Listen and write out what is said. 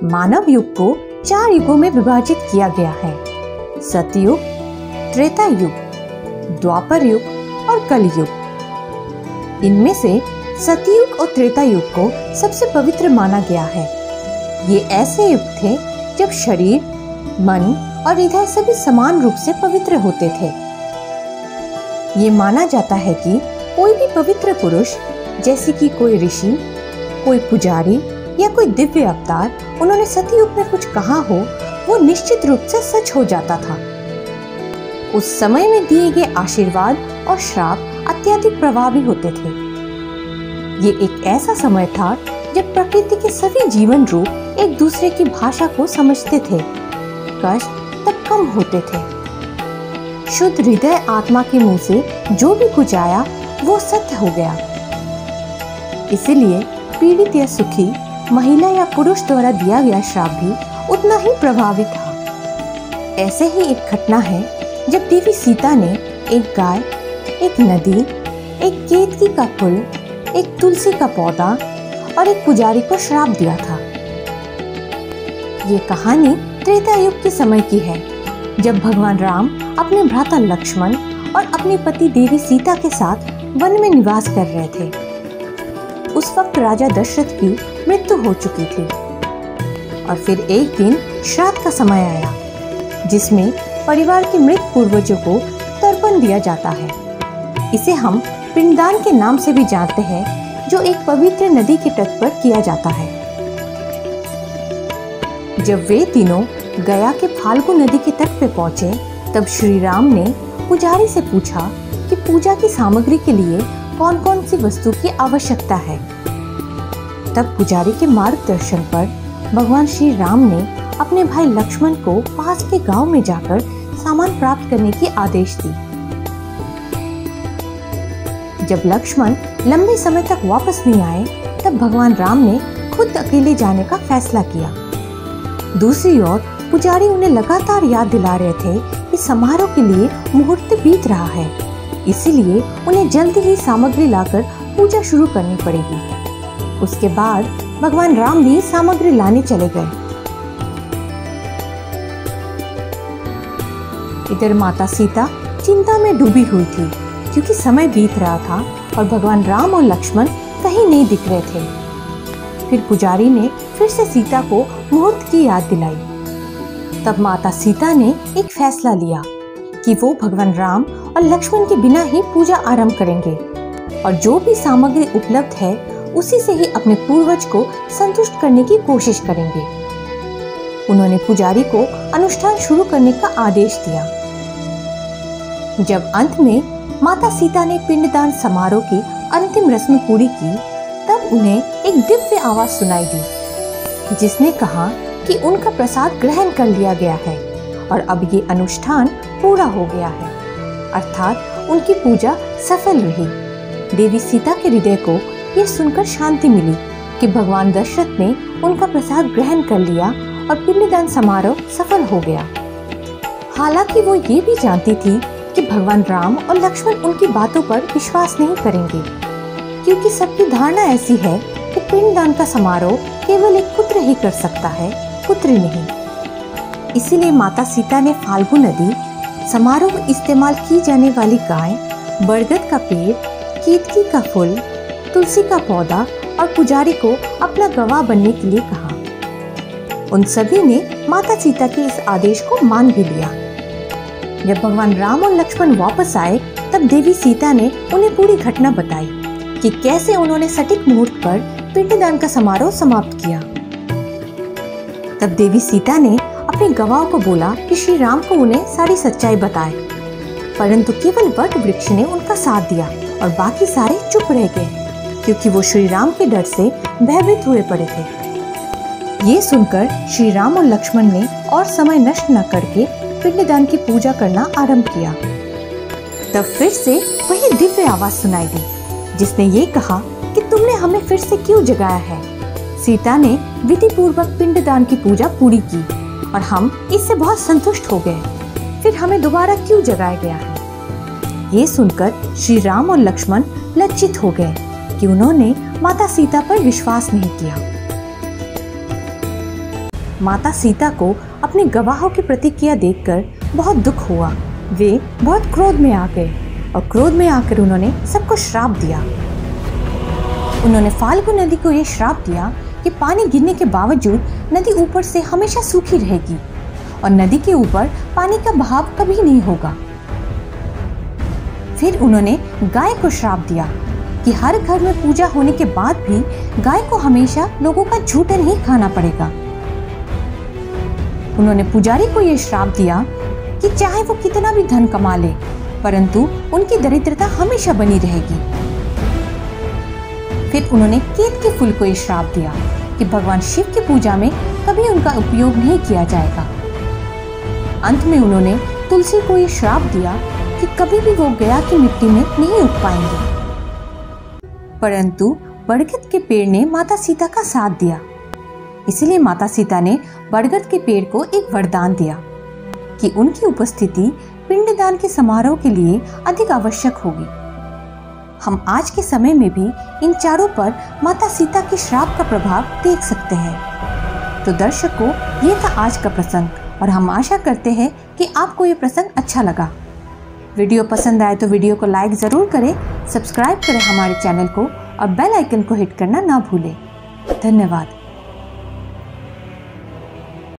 मानव युग को 4 युगों में विभाजित किया गया है: सतयुग, त्रेता युग, द्वापर युग और कलयुग। इनमें से सतयुग और त्रेता युग को सबसे पवित्र माना गया है। ये ऐसे युग थे जब शरीर, मन और हृदय सभी समान रूप से पवित्र होते थे। ये माना जाता है कि कोई भी पवित्र पुरुष, जैसे कि कोई ऋषि, कोई पुजारी या कोई दिव्य अवतार, उन्होंने सतयुग में कुछ कहा हो, वो निश्चित रूप से सच हो जाता था। उस समय में दिए गए आशीर्वाद और श्राप अत्यधिक प्रभावी होते थे। ये एक ऐसा समय था जब प्रकृति के सभी जीवन रूप एक दूसरे की भाषा को समझते थे। कष्ट तब कम होते थे। शुद्ध हृदय आत्मा के मुंह से जो भी कुछ आया वो सत्य हो गया। इसीलिए पीड़ित या सुखी, महिला या पुरुष द्वारा दिया गया श्राप भी उतना ही प्रभावी था। ऐसे ही एक घटना है जब देवी सीता ने एक गाय, एक नदी, एक केतकी का फूल, एक तुलसी का पौधा और एक पुजारी को श्राप दिया था। ये कहानी त्रेता युग के समय की है, जब भगवान राम अपने भ्राता लक्ष्मण और अपनी पति देवी सीता के साथ वन में निवास कर रहे थे। उस वक्त राजा दशरथ की मृत्यु हो चुकी थी और फिर एक दिन श्राद्ध का समय आया, जिसमें परिवार के मृत पूर्वजों को तर्पण दिया जाता है। इसे हम पिंडदान के नाम से भी जानते हैं, जो एक पवित्र नदी के तट पर किया जाता है। जब वे तीनों गया के फाल्गु नदी के तट पर पहुंचे, तब श्री राम ने पुजारी से पूछा कि पूजा की सामग्री के लिए कौन कौन सी वस्तु की आवश्यकता है। तब पुजारी के मार्गदर्शन पर भगवान श्री राम ने अपने भाई लक्ष्मण को पास के गांव में जाकर सामान प्राप्त करने की आदेश दी। जब लक्ष्मण लंबे समय तक वापस नहीं आए, तब भगवान राम ने खुद अकेले जाने का फैसला किया। दूसरी ओर पुजारी उन्हें लगातार याद दिला रहे थे कि समारोह के लिए मुहूर्त बीत रहा है, इसीलिए उन्हें जल्दी ही सामग्री लाकर पूजा शुरू करनी पड़ेगी। उसके बाद भगवान राम भी सामग्री लाने चले गए। इधर माता सीता चिंता में डूबी हुई थी, क्योंकि समय बीत रहा था और भगवान राम और लक्ष्मण कहीं नहीं दिख रहे थे। फिर पुजारी ने फिर से सीता को मुहूर्त की याद दिलाई। तब माता सीता ने एक फैसला लिया कि वो भगवान राम और लक्ष्मण के बिना ही पूजा आरंभ करेंगे और जो भी सामग्री उपलब्ध है उसी से ही अपने पूर्वज को संतुष्ट करने की कोशिश करेंगे। उन्होंने पुजारी को अनुष्ठान शुरू करने का आदेश दिया। जब अंत में माता सीता ने पिंडदान समारोह की अंतिम रस्म पूरी की, तब उन्हें एक दिव्य आवाज सुनाई दी, जिसने कहा कि उनका प्रसाद ग्रहण कर लिया गया है और अब ये अनुष्ठान पूरा हो गया है, अर्थात उनकी पूजा सफल रही। देवी सीता के हृदय को यह सुनकर शांति मिली कि भगवान दशरथ ने उनका प्रसाद ग्रहण कर लिया और पिंडदान समारोह सफल हो गया। हालांकि वो ये भी जानती थी कि भगवान राम और लक्ष्मण उनकी बातों पर विश्वास नहीं करेंगे, क्योंकि सबकी धारणा ऐसी है कि पिंडदान का समारोह केवल एक पुत्र ही कर सकता है, पुत्री नहीं। इसीलिए माता सीता ने फाल्गु नदी, समारोह में इस्तेमाल की जाने वाली गाय, बरगद का पेड़, केतकी का फूल, तुलसी का पौधा और पुजारी को अपना गवाह बनने के लिए कहा। उन सभी ने माता सीता के इस आदेश को मान भी लिया। जब भगवान राम और लक्ष्मण वापस आए, तब देवी सीता ने उन्हें पूरी घटना बताई कि कैसे उन्होंने सटीक मुहूर्त पर पिंडदान का समारोह समाप्त किया। तब देवी सीता ने अपने गवाह को बोला कि श्री राम को उन्हें सारी सच्चाई बताए, परंतु केवल वट वृक्ष ने उनका साथ दिया और बाकी सारे चुप रह गए, क्योंकि वो श्री राम के डर से भयभीत हुए पड़े थे। ये सुनकर श्री राम और लक्ष्मण ने और समय नष्ट न करके पिंडदान की पूजा करना आरंभ किया। तब फिर से वही दिव्य आवाज सुनाई दी, जिसने ये कहा कि तुमने हमें फिर से क्यों जगाया है। सीता ने विधि पूर्वक पिंडदान की पूजा पूरी की और हम इससे बहुत संतुष्ट हो गए। फिर हमें दोबारा क्यों जगाया गया है। ये सुनकर श्री राम और लक्ष्मण लज्जित हो गए कि उन्होंने माता सीता पर विश्वास नहीं किया। माता सीता को अपने गवाहों की प्रतिक्रिया देखकर बहुत दुख हुआ। वे बहुत क्रोध में आ गए और क्रोध में आकर उन्होंने सबको श्राप दिया। उन्होंने फाल्गु नदी को यह श्राप दिया कि पानी गिरने के बावजूद नदी ऊपर से हमेशा सूखी रहेगी और नदी के ऊपर पानी का बहाव कभी नहीं होगा। फिर उन्होंने गाय को श्राप दिया कि हर घर में पूजा होने के बाद भी गाय को हमेशा लोगों का झूठन ही खाना पड़ेगा। उन्होंने पुजारी को यह श्राप दिया कि चाहे वो कितना भी धन कमा ले, परंतु उनकी दरिद्रता हमेशा बनी रहेगी। फिर उन्होंने केत के फूल को यह श्राप दिया कि भगवान शिव की पूजा में कभी उनका उपयोग नहीं किया जाएगा। अंत में उन्होंने तुलसी को यह श्राप दिया कि कभी भी वो गया की मिट्टी में नहीं उग पाएंगे। परंतु बरगद के पेड़ ने माता सीता का साथ दिया, इसलिए माता सीता ने बरगद के पेड़ को एक वरदान दिया कि उनकी उपस्थिति पिंडदान के समारोह के लिए अधिक आवश्यक होगी। हम आज के समय में भी इन चारों पर माता सीता के श्राप का प्रभाव देख सकते हैं। तो दर्शकों, ये था आज का प्रसंग और हम आशा करते हैं कि आपको ये प्रसंग अच्छा लगा। वीडियो पसंद आए तो वीडियो को लाइक ज़रूर करें, सब्सक्राइब करें हमारे चैनल को और बेल आइकन को हिट करना ना भूलें। धन्यवाद।